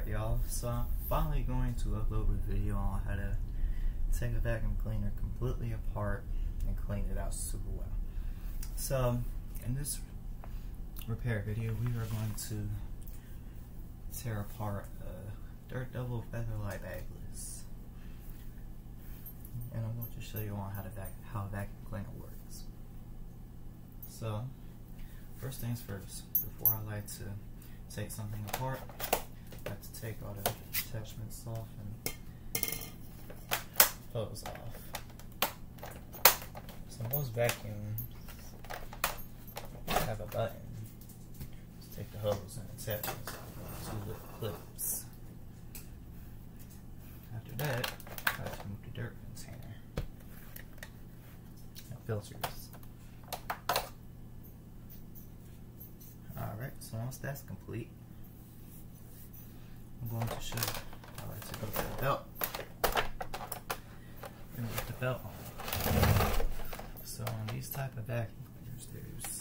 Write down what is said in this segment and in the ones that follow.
Alright y'all, so I'm finally going to upload a video on how to take a vacuum cleaner completely apart and clean it out super well. So in this repair video we are going to tear apart a Dirt Double Featherlite bagless, and I'm going to show you on how a vacuum cleaner works. So first things first, before I like to take something apart, I have to take all the attachments off and hose off. So most vacuums have a button. Just take the hose and attach it to the clips. After that, I have to move the dirt container and filters. Alright, so once that's complete, I'm going to show you how I like to go to the belt and put the belt on. So on these type of vacuum cleaners, there's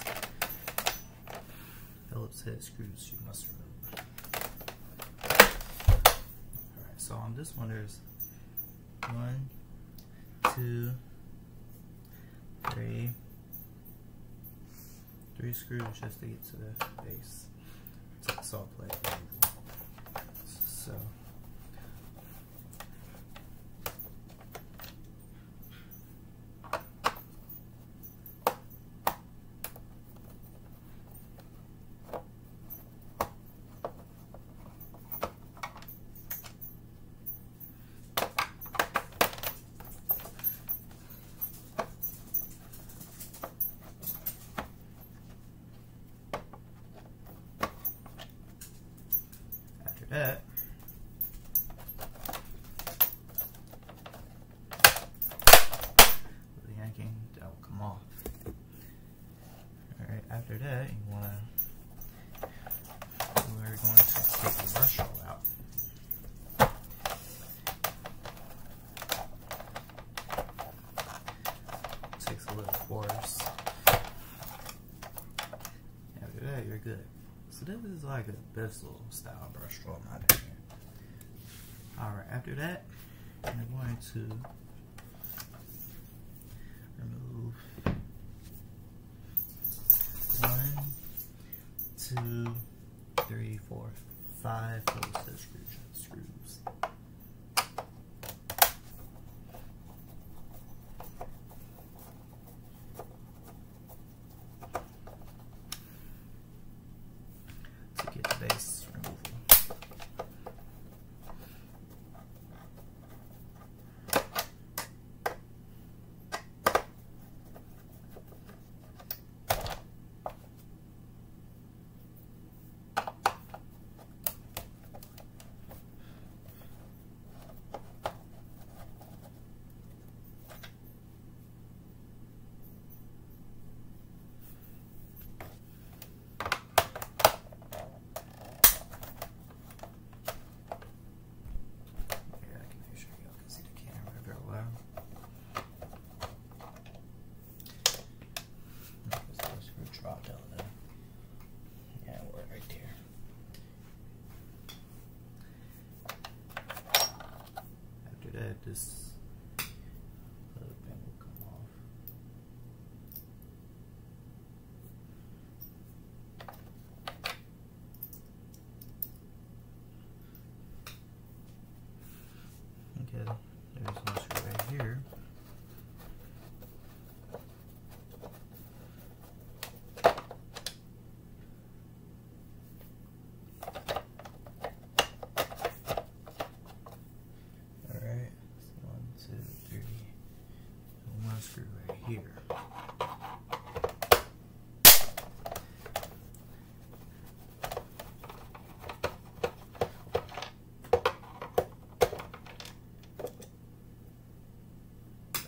Phillips head screws you must remove. Alright, so on this one there's 1, 2, 3 screws just to get to the base, to the saw plate removal. So that, with the yanking, that will come off. Alright, after that, we're going to take the brush roll out. Takes a little force. After that, you're good. So this is like a Bissell style brush roll, in my opinion. Alright, after that, I'm going to remove 1, 2, 3, 4, 5 Phillips head screws. To get the base removal. Yeah, we're right there. After that, this other pin will come off. Okay, there's one screw right here. Screw right here.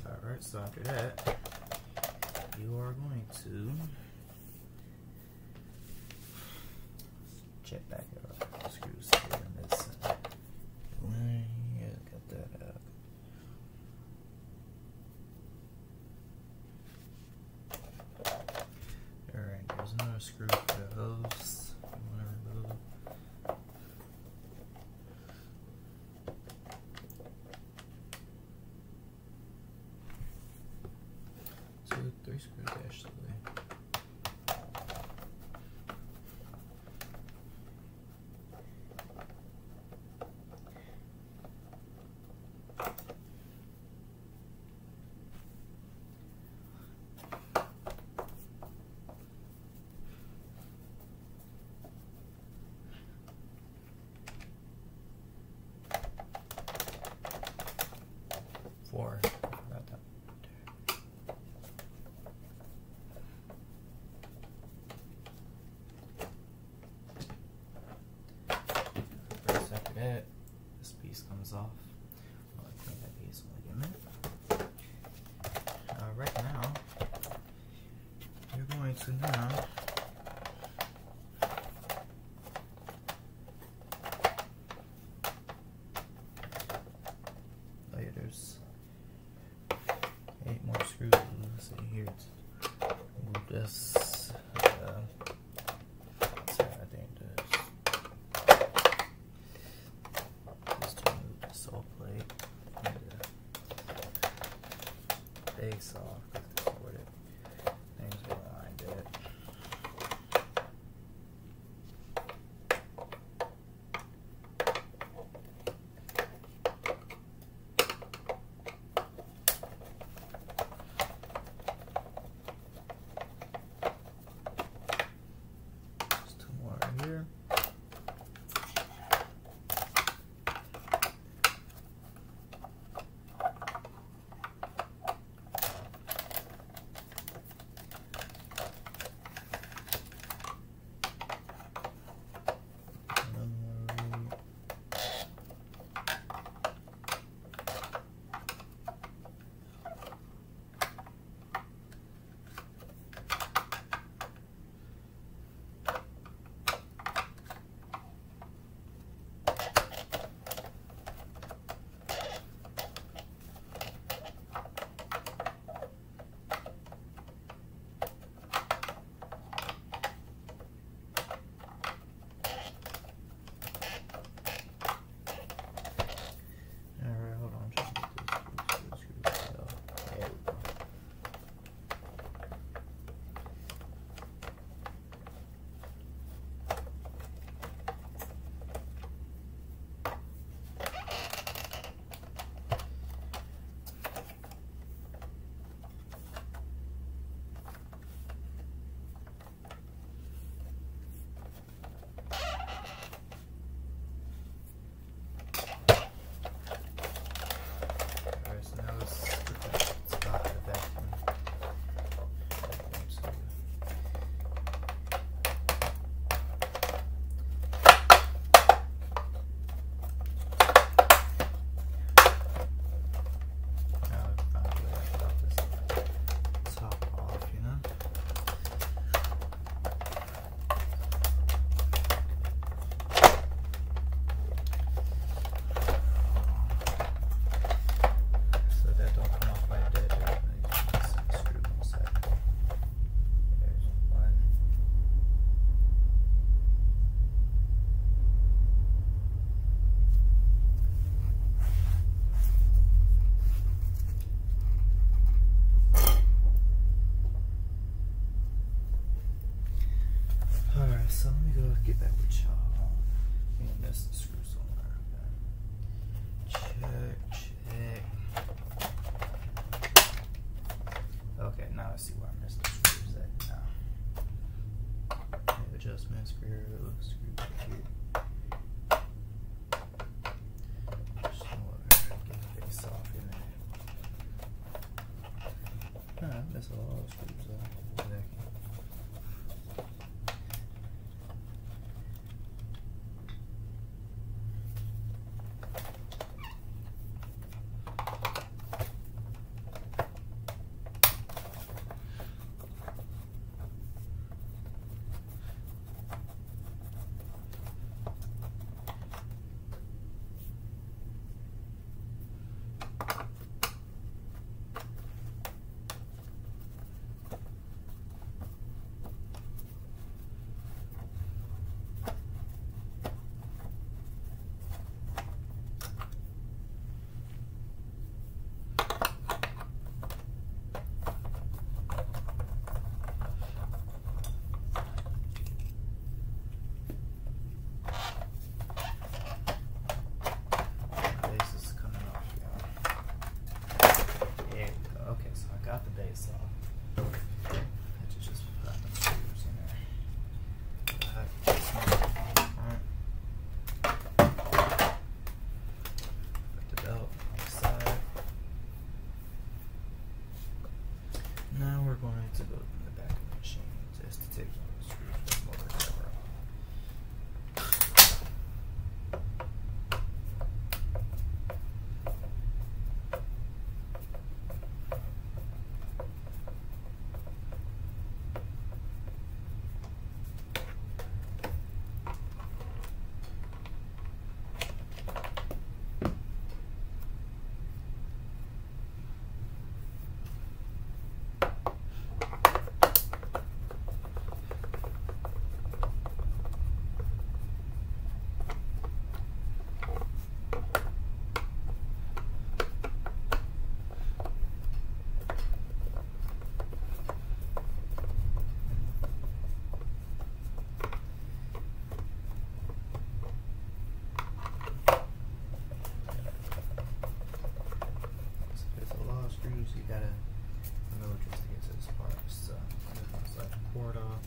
Alright, so after that, you are going to check back out the screws here on this side. Yeah, got that out. There's another screw for the hose you want to remove. before. I forgot that. First, after that, this piece comes off. I'll clean that piece when I get a minute. Right now, you're going to now there's 8 more screws. Let's see here. Move this. I think just to move the sole plate and the base off because that's where things will aligned it. Here. to go in the back of the machine just to take some of the screws or whatever. Screws you gotta remember just to get to this part. So I'm gonna slide the cord off.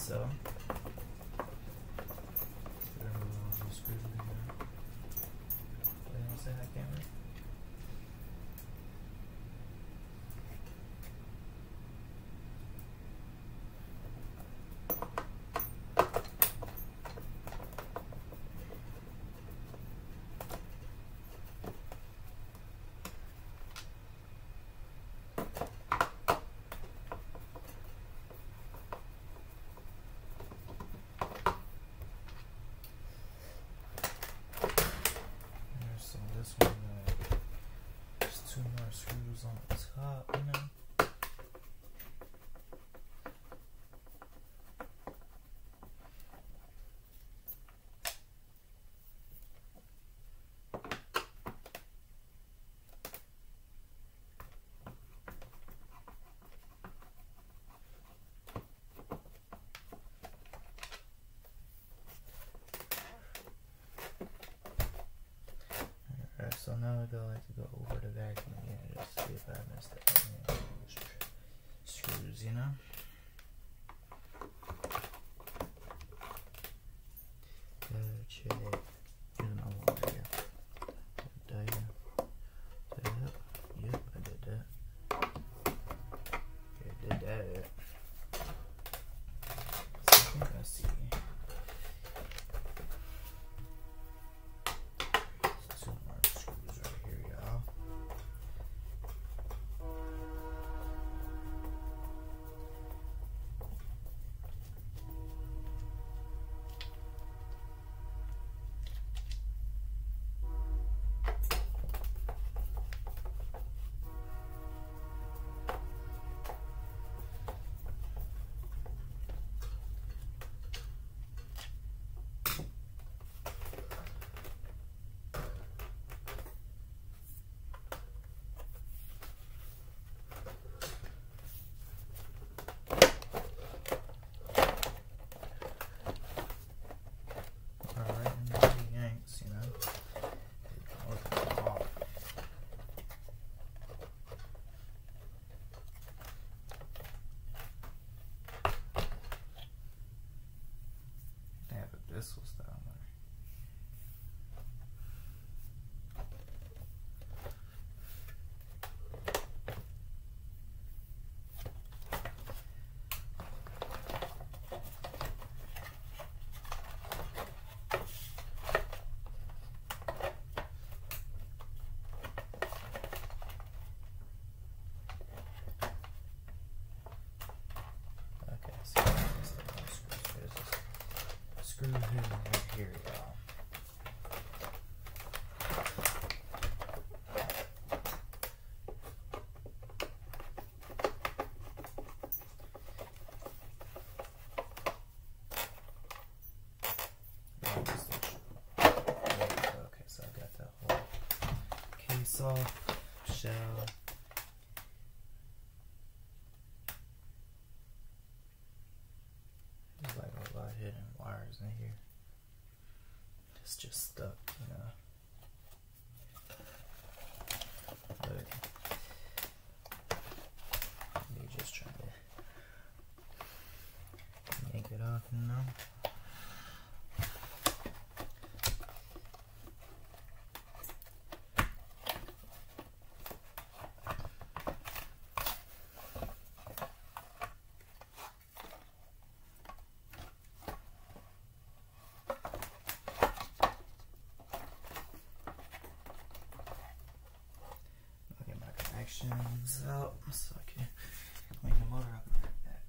So say that camera. Screws on the top, you know. Alright, so now I'd like to go over the vacuum again and just see if I missed it. Screws, you know. Check. Here's my water here. Did that? Yep, I did that. Okay, did that. So I think I see. Two more screws right here, y'all. this was the motor. Screw him right here, y'all. Okay, so I got that whole case off, shell. There's like a lot of hidden wires in here. It's just stuck, you know. But me just trying to yank it off, you know. Out so I can clean the motor up and right back.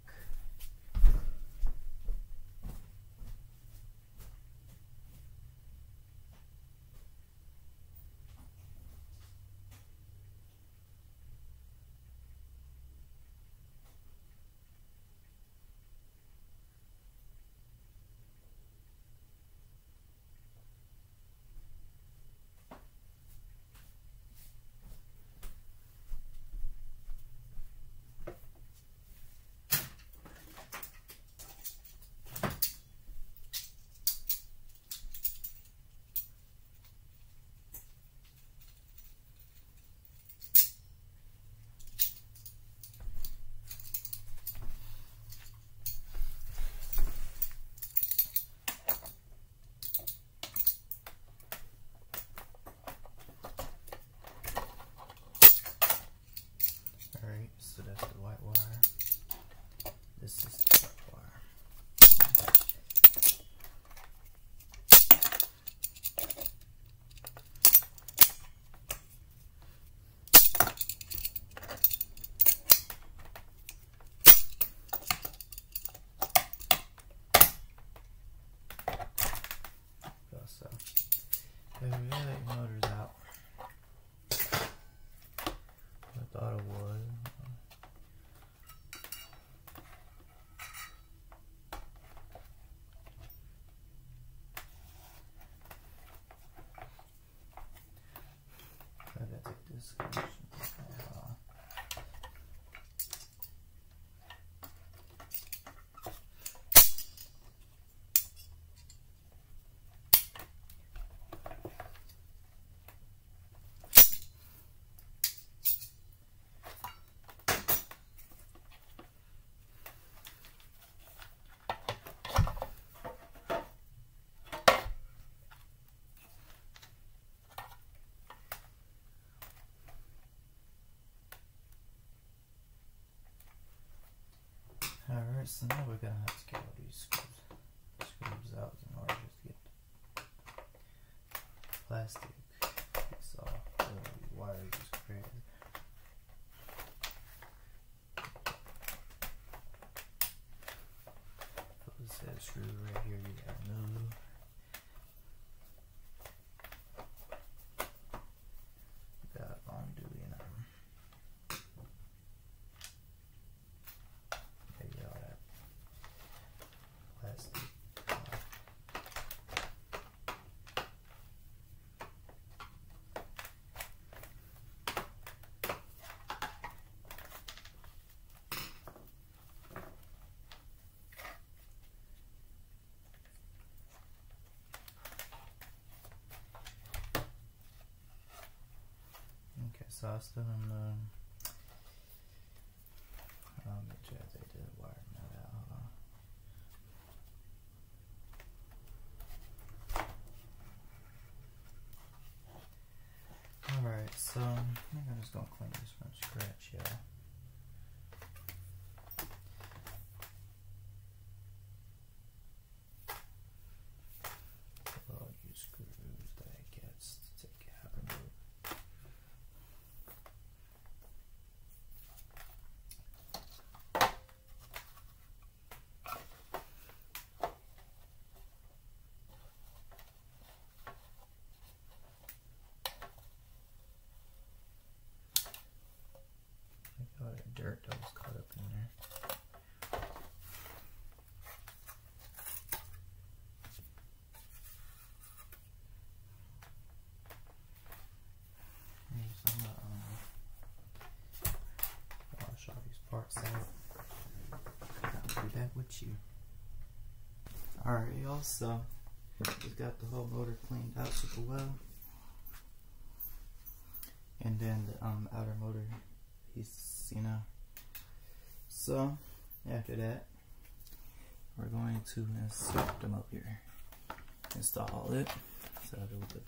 So that's the white wire. This is the black wire. So there we go, the motor's out. I thought it was. I gotta take this connection off. Alright, so now we're gonna have to get all these screws out in order to get the plastic piece off. The wire is crazy. Put this head screw right here, you gotta move. Got undo, you know. So I still in the make sure I take the wire nut out. Hold on. just gonna clean this from scratch, y'all. All you screws that gets to take out and move. All that dirt that was caught up in there. Wash all these parts out. I'll be back with you. Alright, y'all, so just got the whole motor cleaned out super well. And then the outer motor piece, you know. So after that, we're going to insert the motor, install it. So we'll put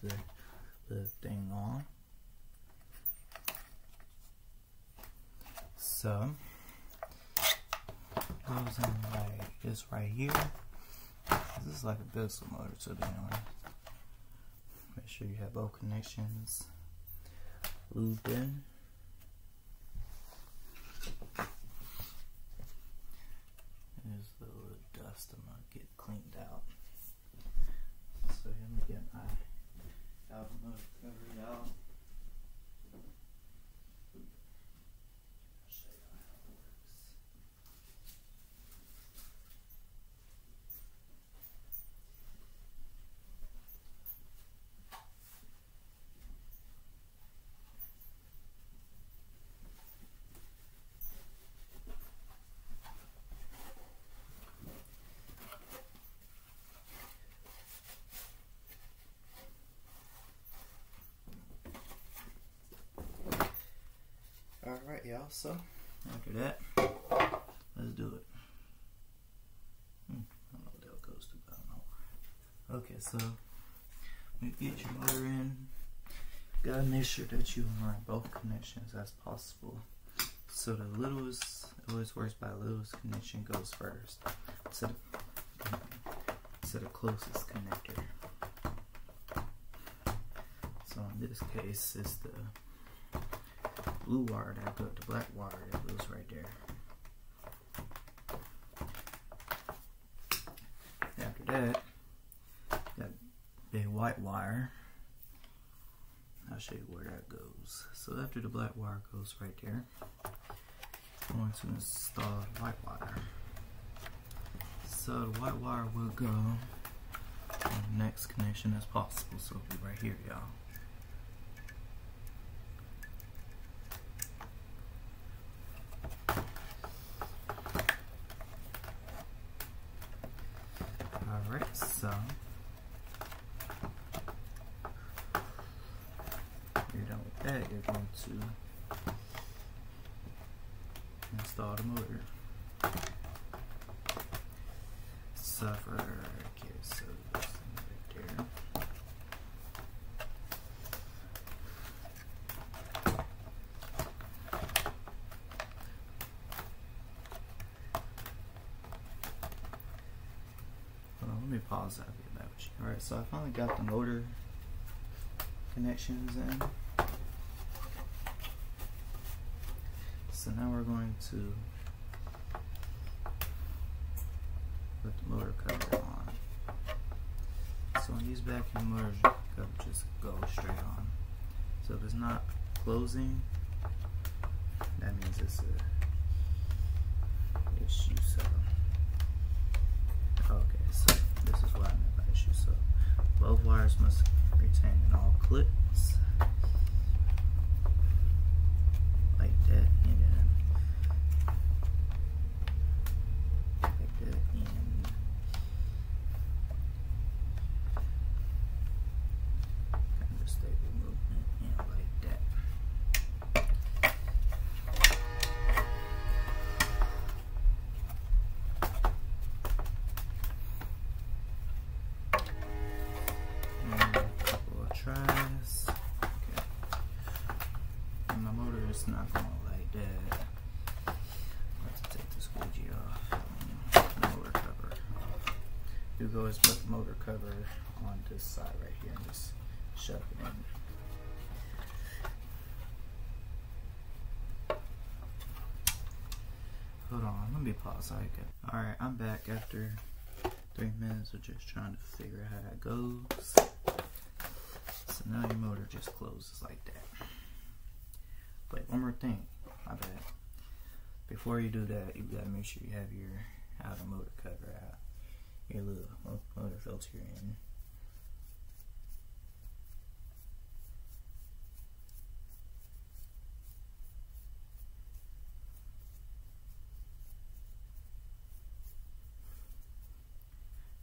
the thing on. So goes in like this right here. This is like a pistol motor, to be honest. Make sure you have both connections lubed in. There's the little dust I'm gonna get cleaned out. So let me get my outer motor covered out. I'll show you how it works. Alright, y'all, so after that, let's do it. I don't know what that goes to, but I don't know. Okay, so when you get your motor in, you gotta make sure that you run both connections as possible. So the littlest, it always works by littlest connection goes first to the closest connector. So in this case, it's the blue wire that goes, the black wire that goes right there. After that, that big white wire. I'll show you where that goes. So after the black wire goes right there, I'm going to install the white wire. So the white wire will go on the next connection as possible. So it'll be right here, y'all. Alright, so you're done with that, you're going to install the motor. Suffer, okay, so this thing right there. Let me pause that. I'll get back with you. Alright, so I finally got the motor connections in. So now we're going to put the motor cover on. So on these vacuum motors, the cover just goes straight on. So if it's not closing, that means it's a issue. So okay, so this is what I meant by issue. So both wires must retain all clips like that, and then like that, and kind of stable movement, and like that. Tries. go is put the motor cover on this side right here and just shove it in. Hold on, let me pause. Alright, I'm back after 3 minutes of just trying to figure out how that goes. So now your motor just closes like that. But one more thing, my bad. Before you do that, you gotta make sure you have your outer motor cover out. Your little motor filter in.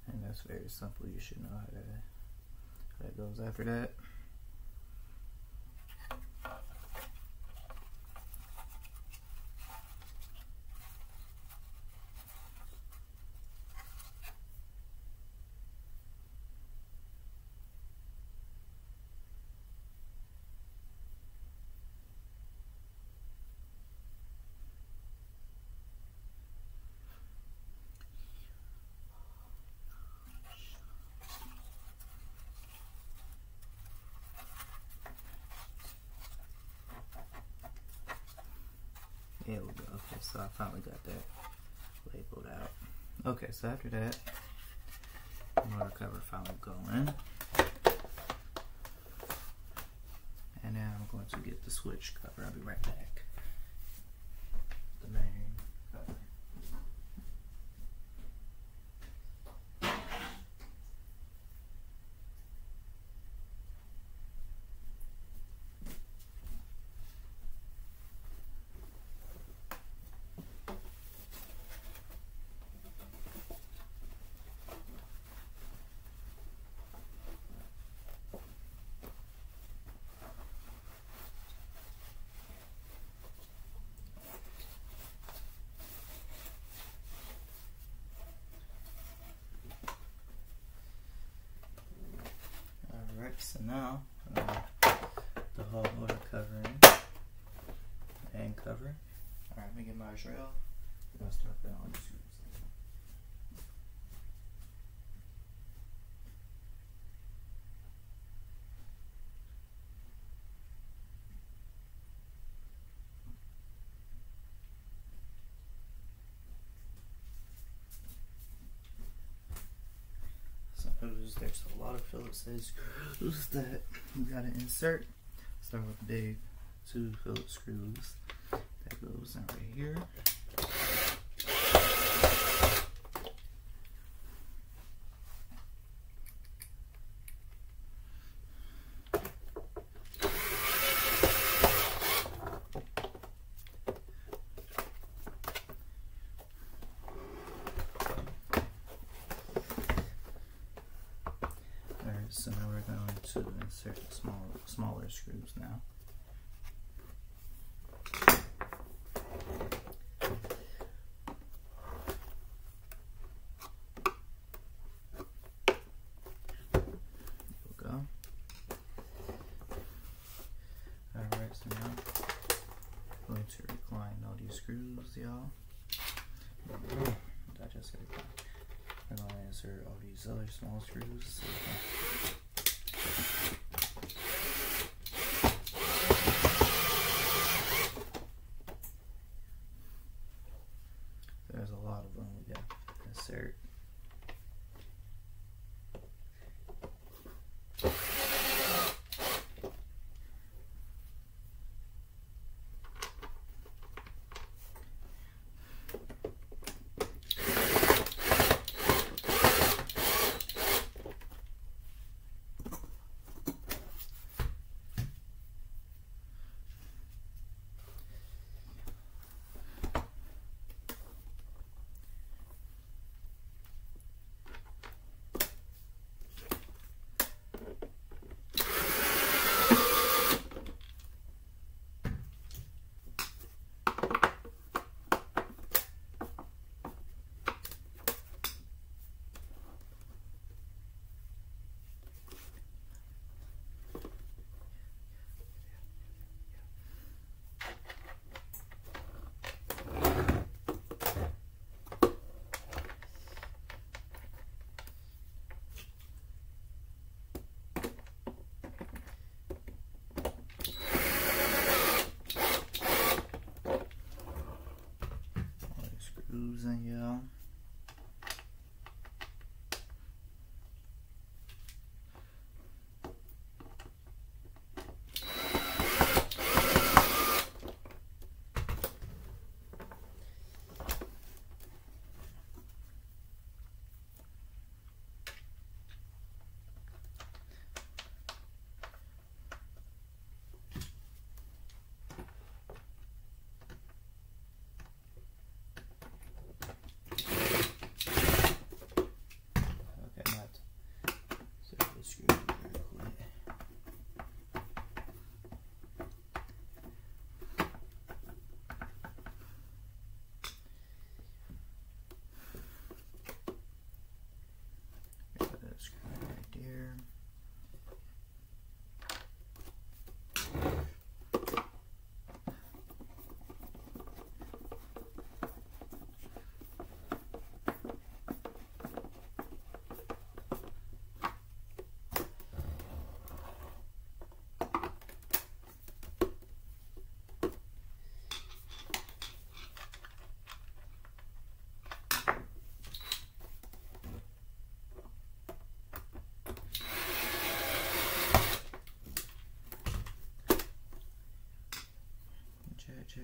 And that's very simple. You should know how that goes after that. There we go. Okay, so I finally got that labeled out. Okay, so after that, motor cover finally going. And now I'm going to get the switch cover. I'll be right back. The main cover. So now the whole motor covering and cover. Alright, let me get my drill. We're gonna start putting on the screws. There's a lot of Phillips head screws that you gotta insert. Start with the big 2 Phillips screws. That goes in right here. So now we're going to insert the smaller screws now. There we go. Alright, so now I'm going to recline all these screws, y'all. I just got it. I'm going to insert all these other small screws. There's a lot of them we got to insert.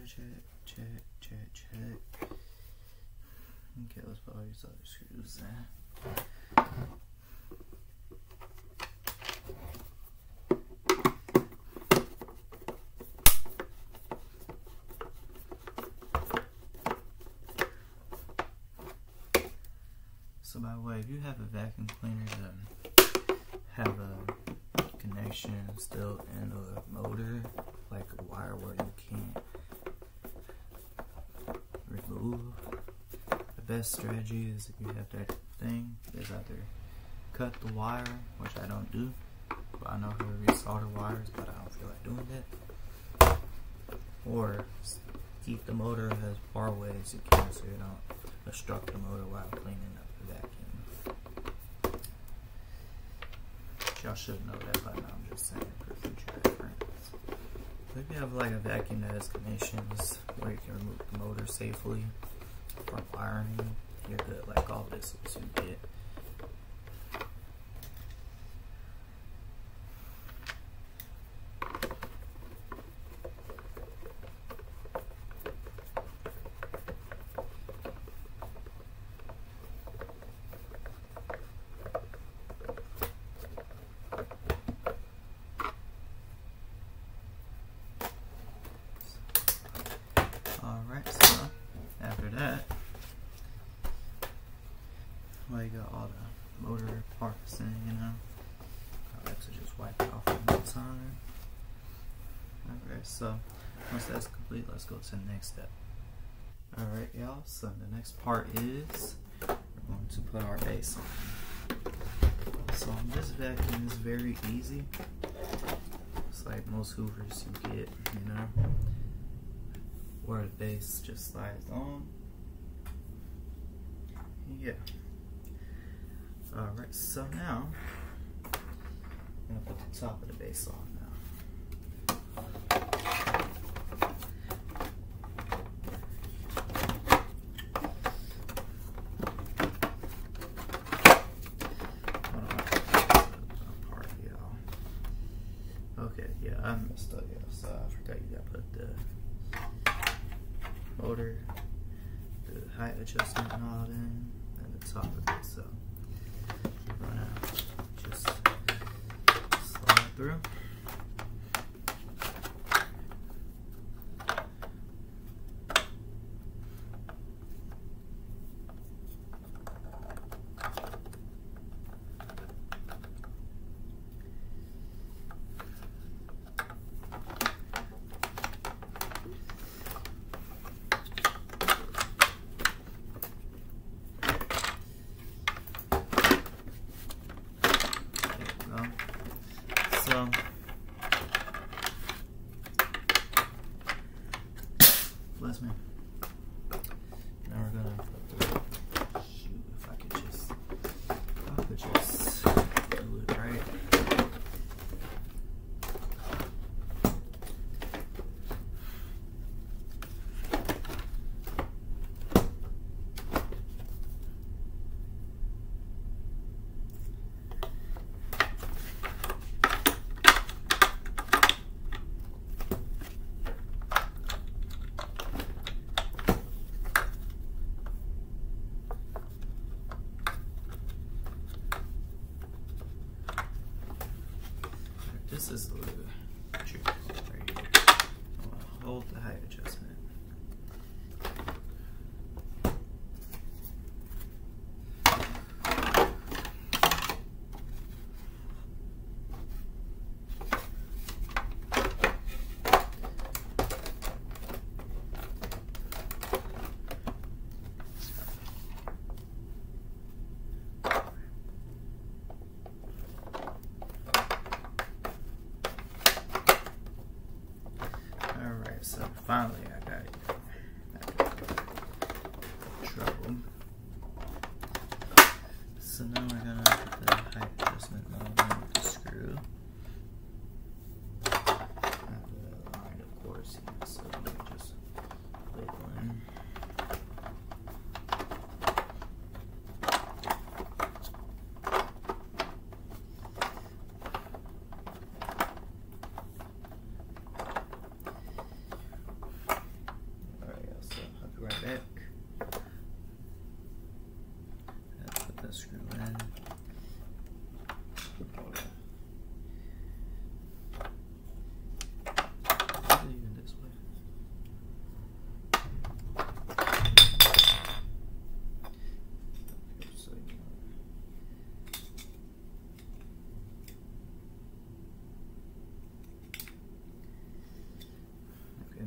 check. Okay, let's put all these other screws in. So by the way, if you have a vacuum cleaner that have a connection still in a motor, like a wire where you can't remove, the best strategy is if you have that thing, is either cut the wire, which I don't do, but I know how to resolder wires, but I don't feel like doing that, or keep the motor as far away as you can so you don't obstruct the motor while cleaning up the vacuum. Y'all should know that by now, I'm just saying for future reference. But if you have like a vacuum that has connections where you can remove the motor safely from wiring, you're good. Like all this is you get. Alright, so after that, well, you got all the motor parts in, you know. I like to just wipe it off one more time. Alright, so once that's complete, let's go to the next step. Alright, y'all, so the next part is we're going to put our base on. So on this vacuum is very easy. It's like most hoovers you get, you know, where the base just slides on. Yeah. Alright, so now I'm gonna put the top of the base on now. Okay, yeah, I messed up, yeah, so I forgot you gotta put the motor, the height adjustment knob in, and the top of it, so we're gonna just slide through. So bless me. Now we're gonna put the, shoot, if I could just do it right. This is a little tricky right here. I want to hold the height adjustment. So finally I got it. Trouble. So now we're gonna put the height adjustment knob in with the screw. And the line, of course, yeah, so let me just wiggle in.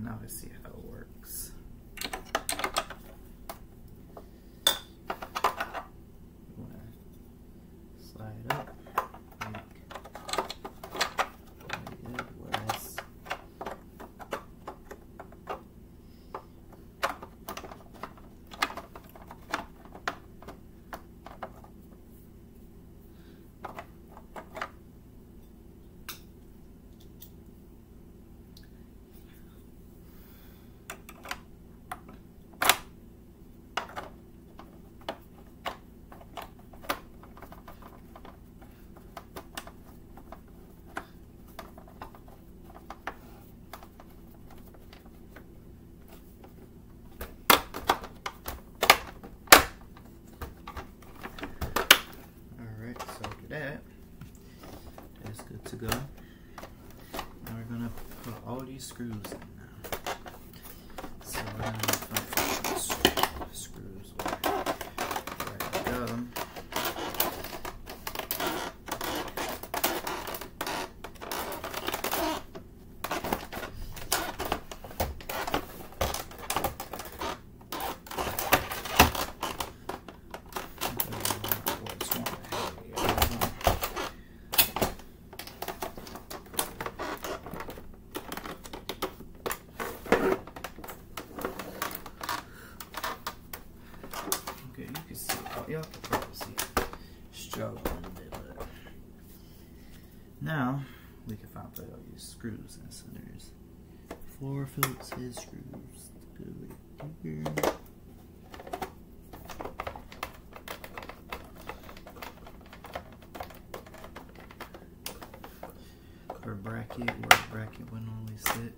now let's see how it works. You want to slide it up. That's good to go. Now we're gonna put all these screws in now. So we're gonna put screws where they go. Y'all can probably see struggle a little bit, but now we can find all these screws and centers. 4 Phillips head screws. Good here. For a bracket, where a bracket would normally sit.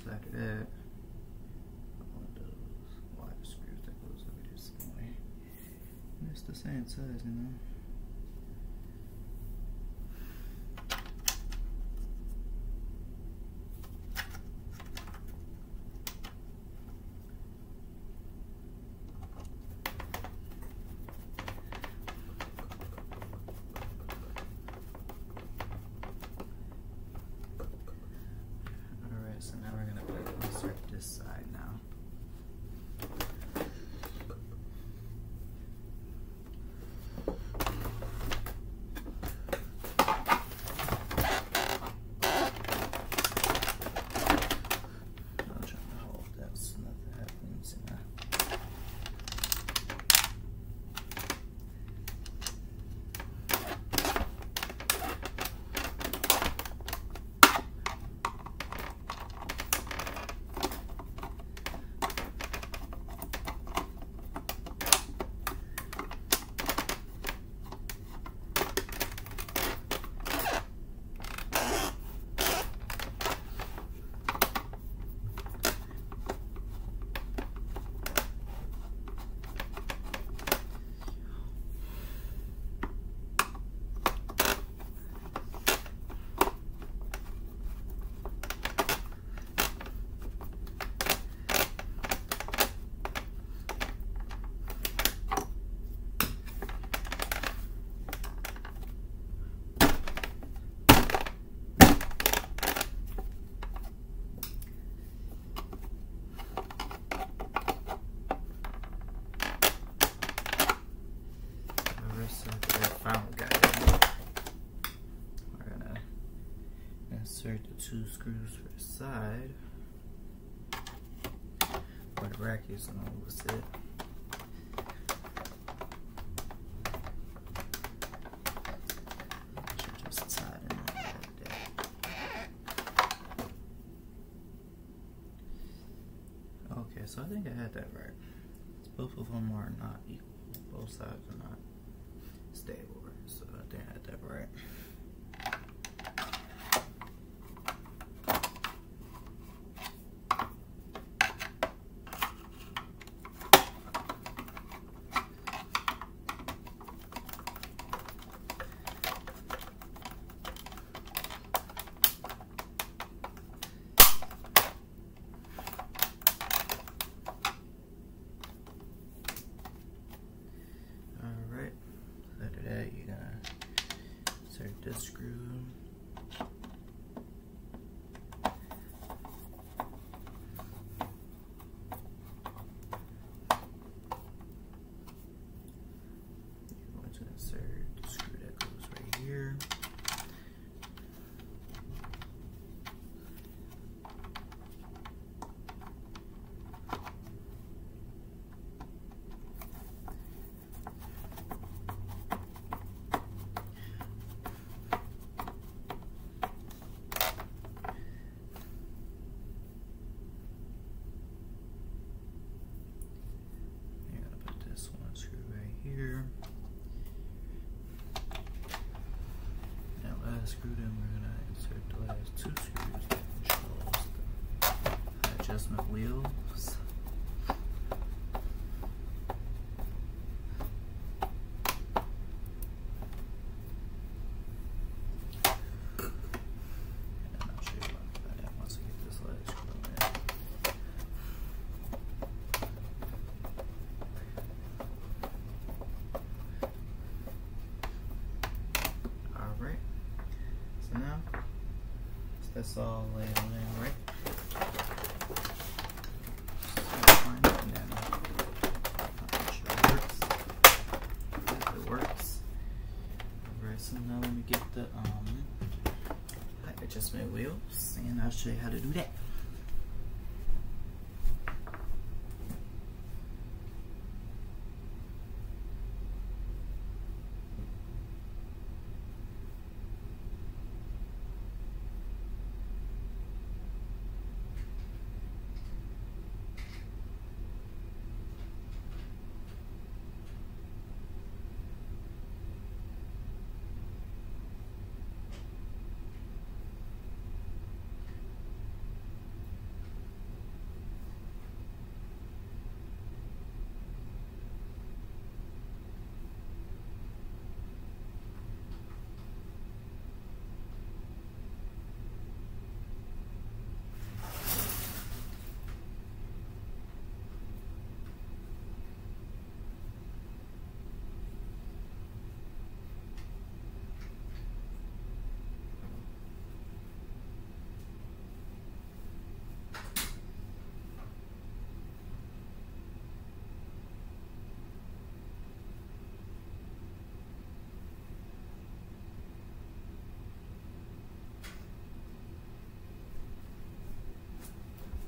So after that, one of those wire screws that goes over there somewhere. And it's the same size, you know. So now we're going to insert this side now. I'm trying to hold that so nothing happens. We're gonna insert the 2 screws for the side where the brackets will sit. Just tighten it like that. Okay, so I think I had that right. Both of them are not equal. Both sides are not stable, so I think I had that right. screwed in, we're gonna insert the last 2 screws that controls the adjustment wheels. And I'll show you what that once I get this last screw in. Alright, so now that's all laid in, right? It works. Alright, so now let me get the height adjustment wheels and I'll show you how to do that.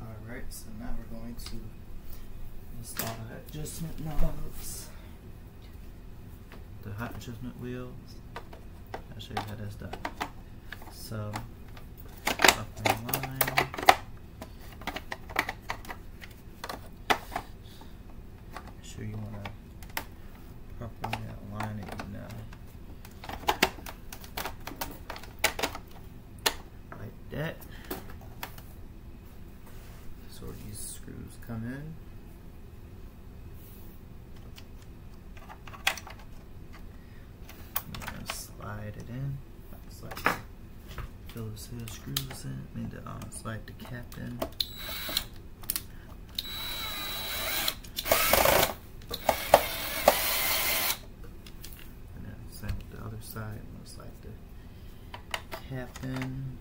Alright, so now we're going to install the height adjustment knobs, the height adjustment wheels. I'll show you how that's done. So, up in line, make sure you want to properly align it now, like that. So these screws come in. I'm gonna slide it in. Slide those here screws in. I mean, slide the cap in. And then same with the other side. I'm gonna slide the cap in.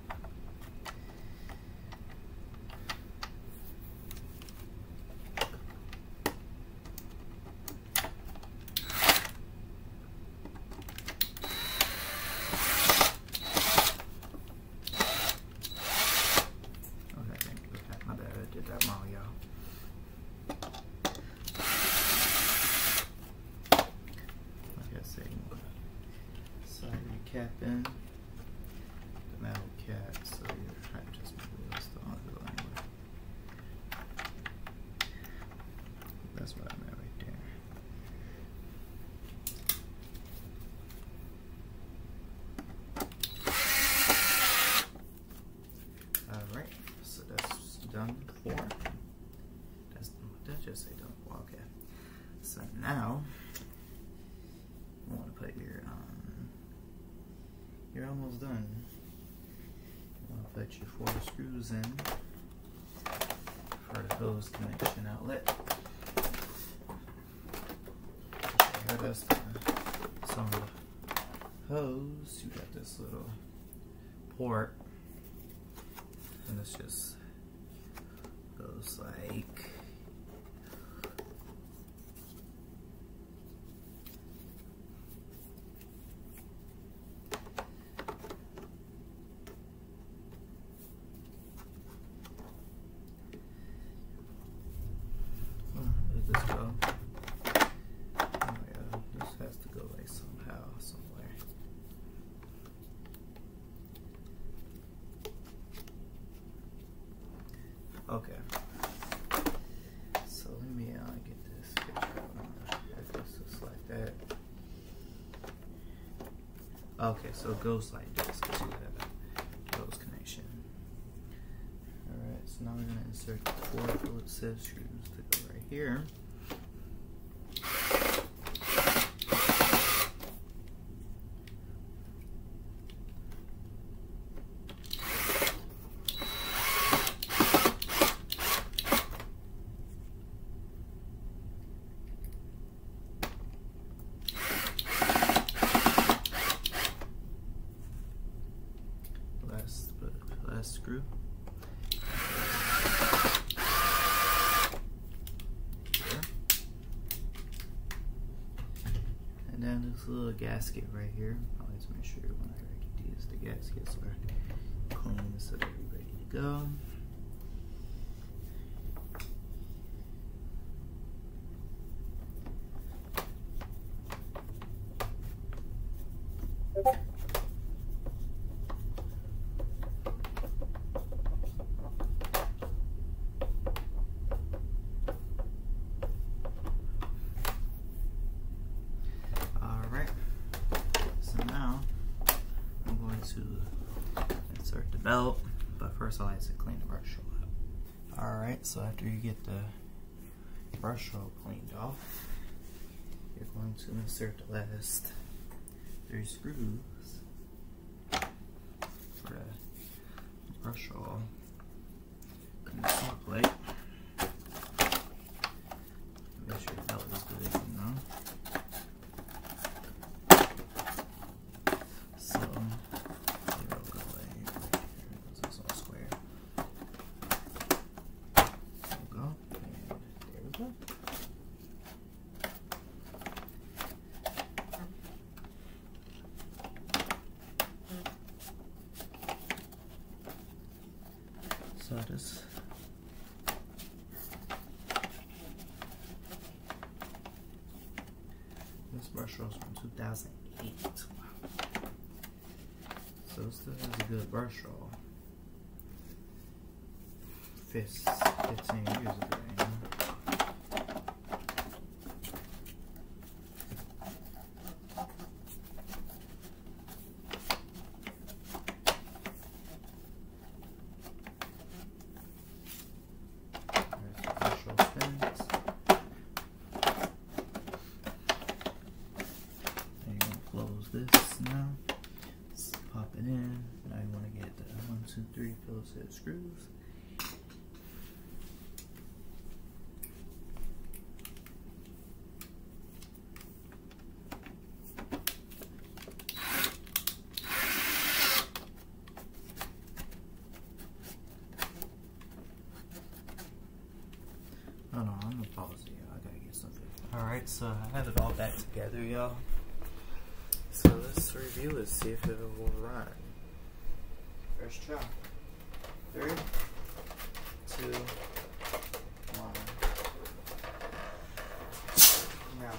Cap in, the metal cap, so your height adjustment wheels still on the line. That's what I'm at right there. Alright, so that's done for. Did I just say done for? Okay. So now, you want to put your you're almost done. You want to put your 4 screws in for the hose connection outlet. Here that's some of the hose. You got this little port, and this just goes like this go? Oh yeah, this has to go like somehow, somewhere. Okay. So let me get this picture. I guess it's like that. Okay, so it goes like this. gonna insert the 4 Phillips head screws to go right here. Last screw. There. And then this little gasket right here. Always make sure whenever I get these, the gaskets are clean so they're ready to go. To insert the belt, but first I like to clean the brush hole up. Alright, so after you get the brush hole cleaned off, you're going to insert the last 3 screws for the brush hole in the saw plate. Make sure the belt is good, you know. So this brush roll is from 2008. Wow. So this is a good brush roll. 15 years ago, you know. This now, let's pop it in. Now you want to get the 1, 2, 3 Phillips head screws. Oh no, I'm gonna pause it, y'all. I gotta get something. Alright, so I have it all back together, y'all. So let's review it, see if it will run. First try. 3, 2, 1. Now.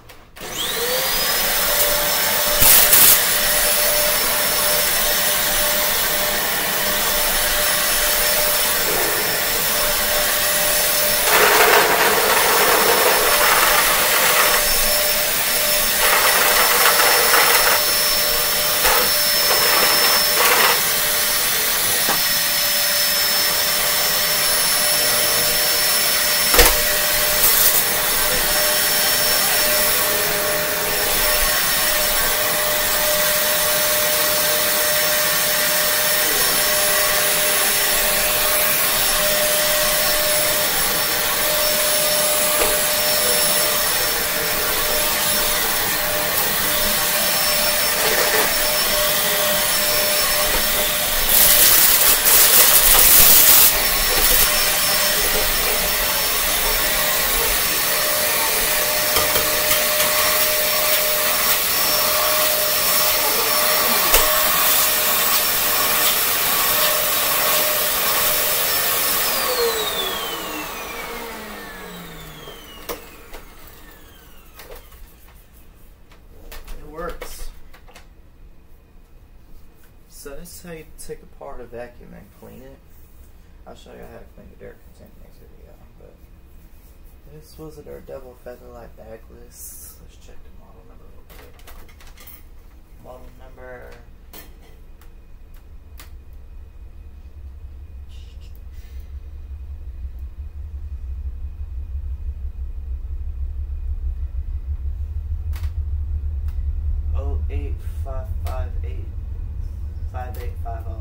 So this is how you take apart a vacuum and clean it. I'll show you how to clean the dirt content next video. But this was a double Featherlite bagless. Let's check the model number real quick. Model number 5 ohm.